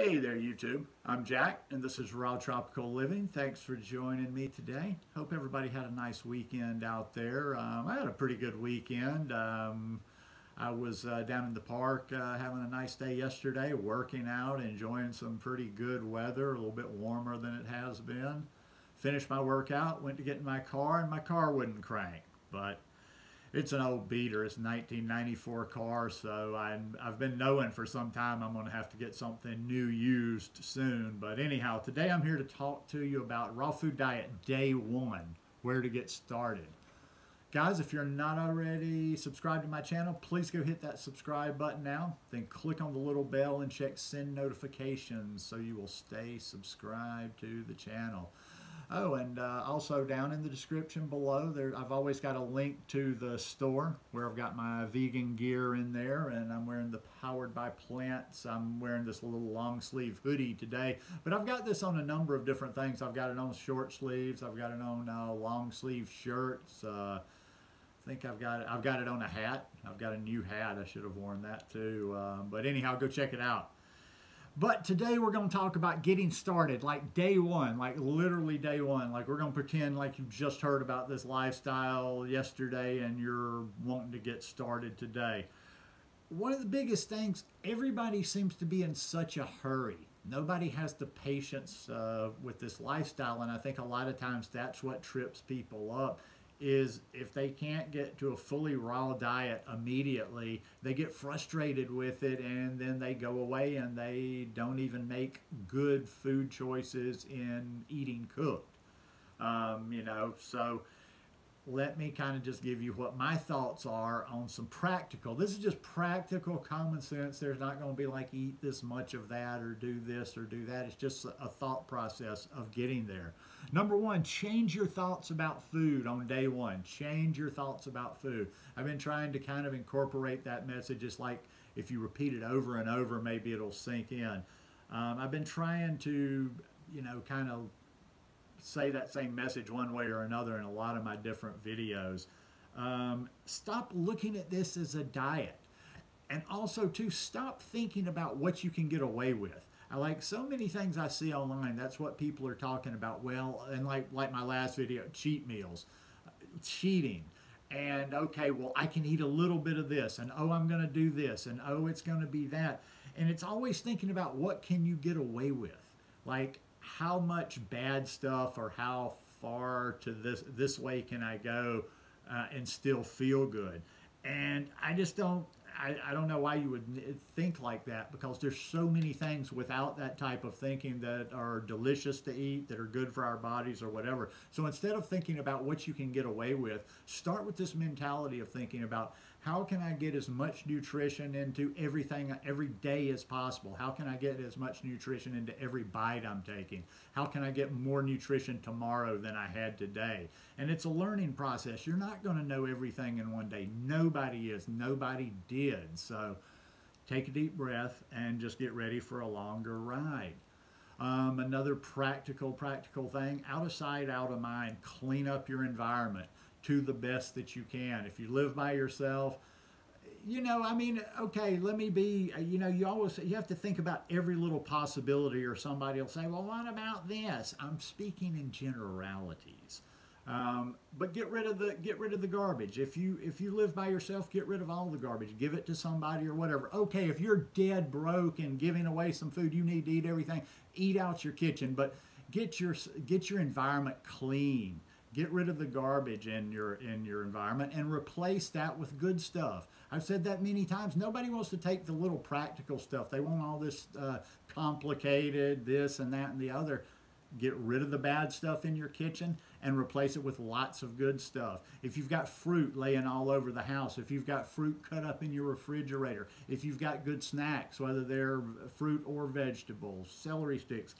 Hey there, YouTube. I'm Jack, and this is Raw Tropical Living. Thanks for joining me today. Hope everybody had a nice weekend out there. I had a pretty good weekend. I was down in the park having a nice day yesterday, working out, enjoying some pretty good weather, a little bit warmer than it has been. Finished my workout, went to get in my car, and my car wouldn't crank. But it's an old beater. It's a 1994 car, so I've been knowing for some time I'm going to have to get something new used soon. But anyhow, today I'm here to talk to you about Raw Food Diet Day 1, where to get started. Guys, if you're not already subscribed to my channel, please go hit that subscribe button now. Then click on the little bell and check send notifications so you will stay subscribed to the channel. Oh, and also down in the description below, I've always got a link to the store where I've got my vegan gear in there, and I'm wearing the Powered by Plants. I'm wearing this little long sleeve hoodie today, but I've got this on a number of different things. I've got it on short sleeves. I've got it on long sleeve shirts. I think I've got it on a hat. I've got a new hat. I should have worn that too. But anyhow, go check it out. But today we're going to talk about getting started, like day one, like literally day one. Like we're going to pretend like you just heard about this lifestyle yesterday and you're wanting to get started today. One of the biggest things, everybody seems to be in such a hurry. Nobody has the patience with this lifestyle, and I think a lot of times that's what trips people up. Is if they can't get to a fully raw diet immediately, they get frustrated with it, and then they go away and they don't even make good food choices in eating cooked. So let me kind of just give you what my thoughts are on some practical. This is just practical common sense. There's not going to be like eat this much of that or do this or do that. It's just a thought process of getting there. Number one, change your thoughts about food on day one. Change your thoughts about food. I've been trying to kind of incorporate that message. It's like if you repeat it over and over, maybe it'll sink in. I've been trying to, kind of say that same message one way or another in a lot of my different videos. Stop looking at this as a diet. And also, too, stop thinking about what you can get away with. I like so many things I see online, that's what people are talking about. Well, and like my last video, cheat meals, cheating. And okay, well, I can eat a little bit of this, and oh, I'm going to do this, and oh, it's going to be that. And it's always thinking about what can you get away with. Like, how much bad stuff or how far to this way can I go and still feel good? And I just don't, I don't know why you would think like that, because there's so many things without that type of thinking that are delicious to eat, that are good for our bodies or whatever. So instead of thinking about what you can get away with, start with this mentality of thinking about how can I get as much nutrition into everything every day as possible? How can I get as much nutrition into every bite I'm taking? How can I get more nutrition tomorrow than I had today? And it's a learning process. You're not going to know everything in one day. Nobody is. Nobody did. So take a deep breath and just get ready for a longer ride. Another practical thing, out of sight, out of mind. Clean up your environment to the best that you can. If you live by yourself, okay, let me be, you have to think about every little possibility, or somebody will say, well, what about this? I'm speaking in generalities. But get rid of the garbage. If you live by yourself, get rid of all the garbage. Give it to somebody or whatever. Okay, if you're dead broke and giving away some food, you need to eat everything. Eat out your kitchen, but get your environment clean. Get rid of the garbage in your environment and replace that with good stuff. I've said that many times. Nobody wants to take the little practical stuff. They want all this complicated, this and that and the other. Get rid of the bad stuff in your kitchen and replace it with lots of good stuff. If you've got fruit laying all over the house, if you've got fruit cut up in your refrigerator, if you've got good snacks, whether they're fruit or vegetables, celery sticks,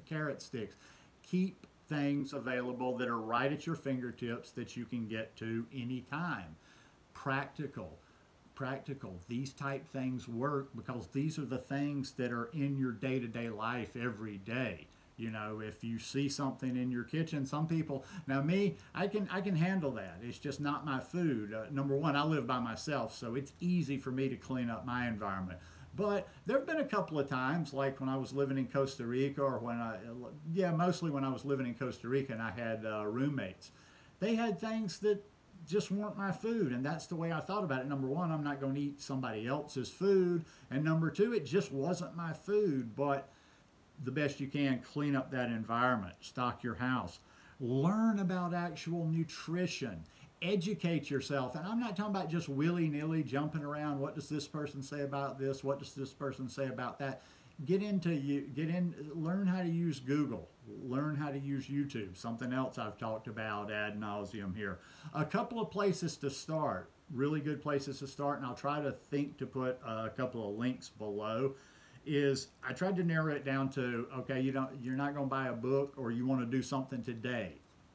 carrot sticks, keep things available that are right at your fingertips that you can get to anytime. Practical. These type things work because these are the things that are in your day-to-day life every day. If you see something in your kitchen, some people, now me, I can handle that. It's just not my food. Number one, I live by myself, so it's easy for me to clean up my environment. But there have been a couple of times, like when I was living in Costa Rica, or yeah, mostly when I was living in Costa Rica and I had roommates. They had things that just weren't my food, and that's the way I thought about it. Number one, I'm not going to eat somebody else's food, and number two, it just wasn't my food. But the best you can, clean up that environment, stock your house, learn about actual nutrition, educate yourself. And I'm not talking about just willy-nilly jumping around. What does this person say about this? What does this person say about that? Learn how to use Google, learn how to use YouTube, something else I've talked about ad nauseum here. A couple of places to start, really good places to start, and I'll try to think to put a couple of links below, is I tried to narrow it down to, okay, you're not going to buy a book, or you want to do something today.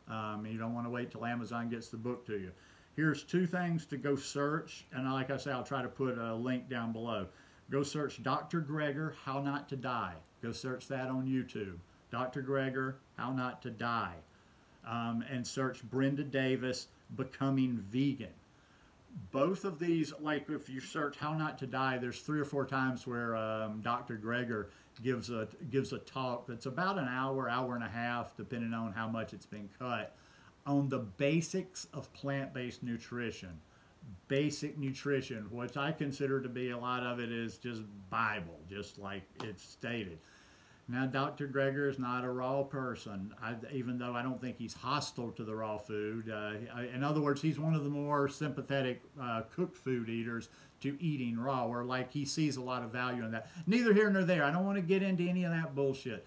You don't want to wait till Amazon gets the book to you. Here's two things to go search, and like I say, I'll try to put a link down below. Go search Dr. Greger, How Not to Die. Go search that on YouTube. Dr. Greger, How Not to Die. And search Brenda Davis, Becoming Vegan. Both of these, like if you search How Not to Die, there's 3 or 4 times where Dr. Greger gives a talk that's about an hour, hour and a half, depending on how much it's been cut, on the basics of plant-based nutrition. Basic nutrition, which I consider to be, a lot of it is just Bible, just like it's stated. Now, Dr. Greger is not a raw person, even though I don't think he's hostile to the raw food. In other words, he's one of the more sympathetic cooked food eaters to eating raw, or like he sees a lot of value in that. Neither here nor there. I don't want to get into any of that bullshit.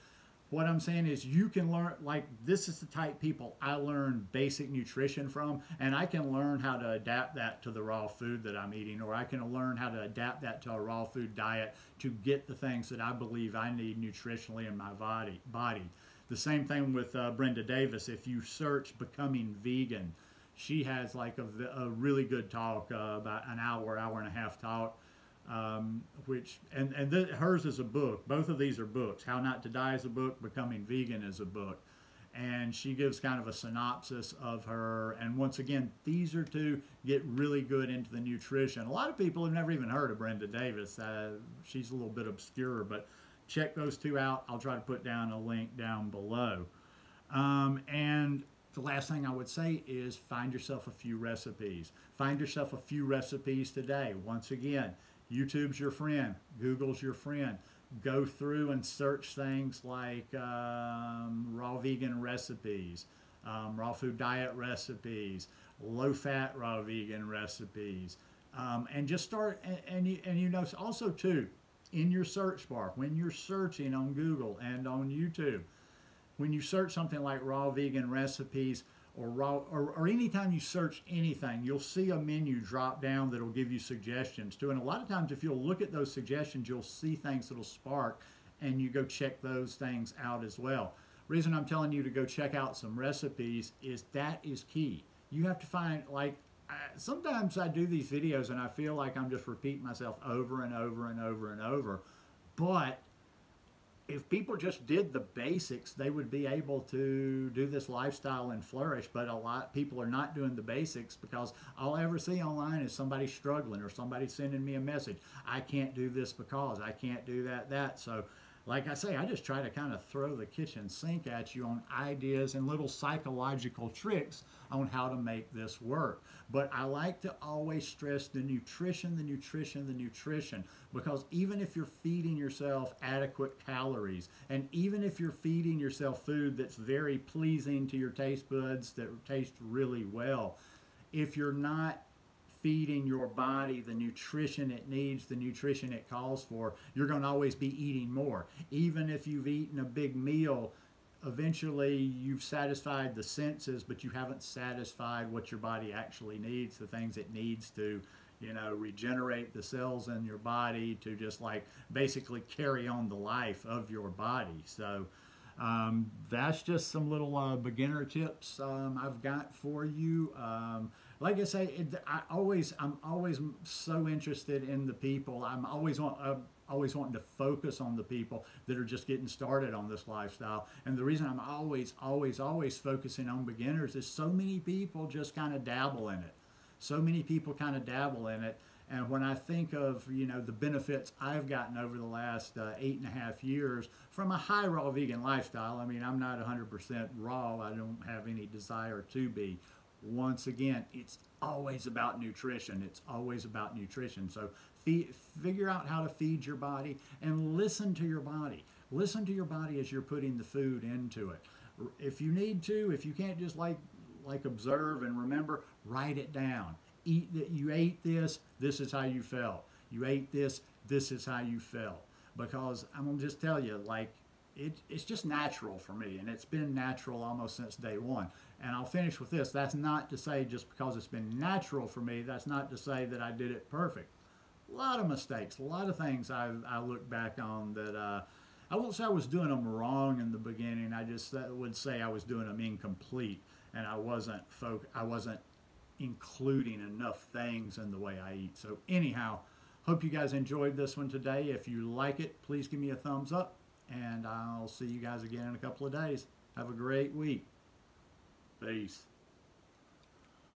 What I'm saying is you can learn, like this is the type of people I learn basic nutrition from, and I can learn how to adapt that to the raw food that I'm eating, or I can learn how to adapt that to a raw food diet to get the things that I believe I need nutritionally in my body. The same thing with Brenda Davis. If you search Becoming Vegan, she has like a really good talk, about an hour, hour and a half talk. Hers is a book. Both of these are books. How Not to Die is a book. Becoming Vegan is a book. And she gives kind of a synopsis of her. And once again, these are to get really good into the nutrition. A lot of people have never even heard of Brenda Davis. She's a little bit obscure, but check those two out. I'll try to put down a link down below. And the last thing I would say is find yourself a few recipes. Find yourself a few recipes today. Once again, YouTube's your friend. Google's your friend. Go through and search things like raw vegan recipes, raw food diet recipes, low-fat raw vegan recipes, and just start. And you know also too, in your search bar when you're searching on Google and on YouTube, when you search something like raw vegan recipes, or anytime you search anything, you'll see a menu drop down that'll give you suggestions too. And a lot of times if you'll look at those suggestions, you'll see things that'll spark, and you go check those things out as well. Reason I'm telling you to go check out some recipes is that is key. You have to find, like, sometimes I do these videos and I feel like I'm just repeating myself over and over and over and over, but if people just did the basics, they would be able to do this lifestyle and flourish. But a lot of people are not doing the basics, because all I ever see online is somebody struggling, or somebody sending me a message. I can't do this because I can't do that. So like I say, I just try to kind of throw the kitchen sink at you on ideas and little psychological tricks on how to make this work. But I like to always stress the nutrition, the nutrition, the nutrition, because even if you're feeding yourself adequate calories, and even if you're feeding yourself food that's very pleasing to your taste buds, that taste really well, if you're not feeding your body the nutrition it needs, the nutrition it calls for, you're going to always be eating more. Even if you've eaten a big meal, eventually you've satisfied the senses, but you haven't satisfied what your body actually needs, the things it needs to, you know, regenerate the cells in your body, to just like basically carry on the life of your body. So that's just some little beginner tips I've got for you. Like I say, I'm always so interested in the people. I'm always wanting to focus on the people that are just getting started on this lifestyle. And the reason I'm always focusing on beginners is so many people just kind of dabble in it. So many people kind of dabble in it. And when I think of, the benefits I've gotten over the last 8.5 years from a high raw vegan lifestyle, I mean, I'm not 100% raw. I don't have any desire to be. Once again, it's always about nutrition. It's always about nutrition. So figure out how to feed your body and listen to your body. Listen to your body as you're putting the food into it. If you need to, if you can't just like observe and remember, write it down. Eat that you ate this, this is how you felt. You ate this, this is how you felt. Because I'm gonna just tell you, it's just natural for me, and it's been natural almost since day one. And I'll finish with this. That's not to say just because it's been natural for me, that's not to say that I did it perfect. A lot of mistakes, a lot of things I look back on that I won't say I was doing them wrong in the beginning. I just would say I was doing them incomplete, and I wasn't including enough things in the way I eat. So anyhow, hope you guys enjoyed this one today. If you like it, please give me a thumbs up, and I'll see you guys again in a couple of days. Have a great week. Peace.